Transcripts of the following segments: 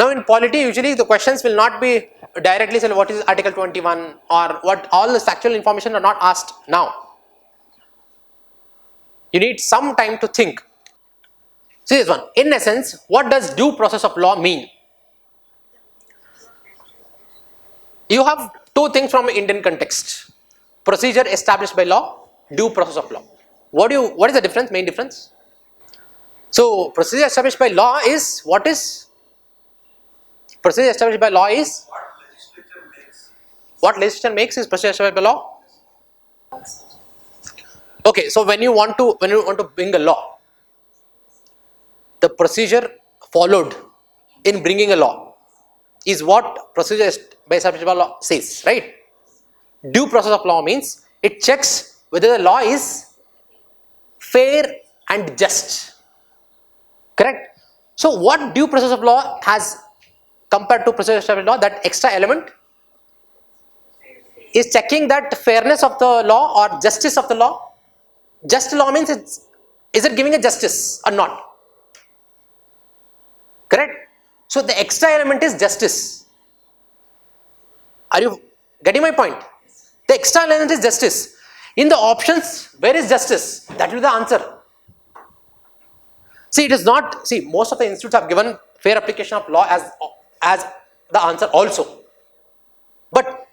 Now in polity, usually the questions will not be directly say what is Article 21 or what, all this factual information are not asked now. You need some time to think. See this one. In essence, what does due process of law mean? You have two things from Indian context. Procedure established by law, due process of law. What is the difference, main difference? So procedure established by law is, what is? Procedure established by law is? What legislature makes is procedure established by law? Okay, so when you want to bring a law, the procedure followed in bringing a law is what procedure established by law says, right? Due process of law means it checks whether the law is fair and just. Correct? So what due process of law has compared to procedure established law? That extra element is checking that fairness of the law or justice of the law. Just law means is it giving a justice or not? Correct? So the extra element is justice. Are you getting my point? The extra element is justice. In the options, where is justice? That will be the answer. See, it is not, see, most of the institutes have given fair application of law as the answer also. But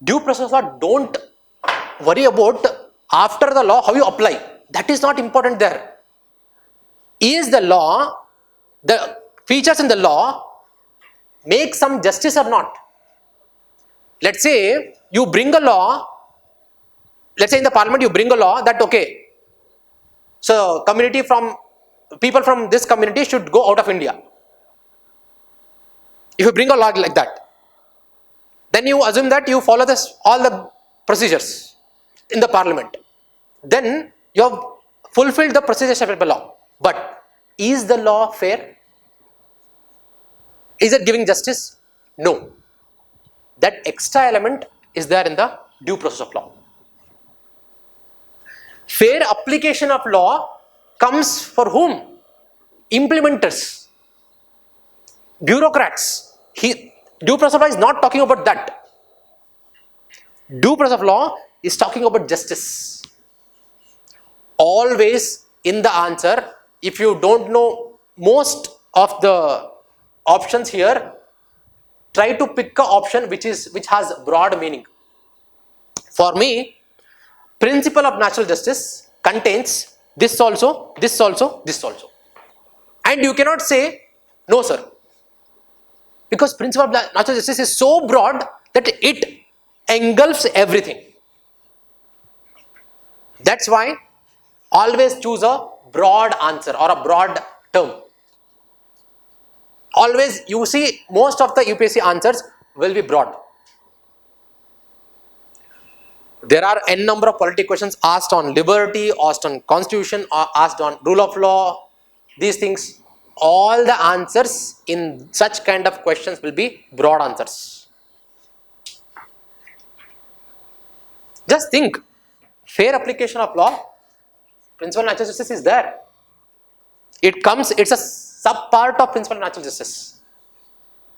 due process of law, don't worry about after the law how you apply. That is not important there. Is the law, the features in the law make some justice or not? Let's say you bring a law, let's say in the parliament you bring a law that okay, so people from this community should go out of India. If you bring a law like that, then you assume that you follow all the procedures in the parliament. Then you have fulfilled the procedure established by law. But is the law fair? Is it giving justice? No. That extra element is there in the due process of law. Fair application of law comes for whom? Implementers, bureaucrats. Due process of law is not talking about that. Due process of law is talking about justice. Always in the answer, if you don't know most of the options here, try to pick an option which has broad meaning. For me, principle of natural justice contains this also, this also, this also. And you cannot say, no sir. Because principle of natural justice is so broad that it engulfs everything. That's why always choose a broad answer or a broad term. Always you see most of the UPSC answers will be broad. There are n number of polity questions asked on liberty, asked on constitution, or asked on rule of law. These things, all the answers in such kind of questions will be broad answers. Just think, fair application of law, principle of natural justice is there. It's a sub part of principle of natural justice.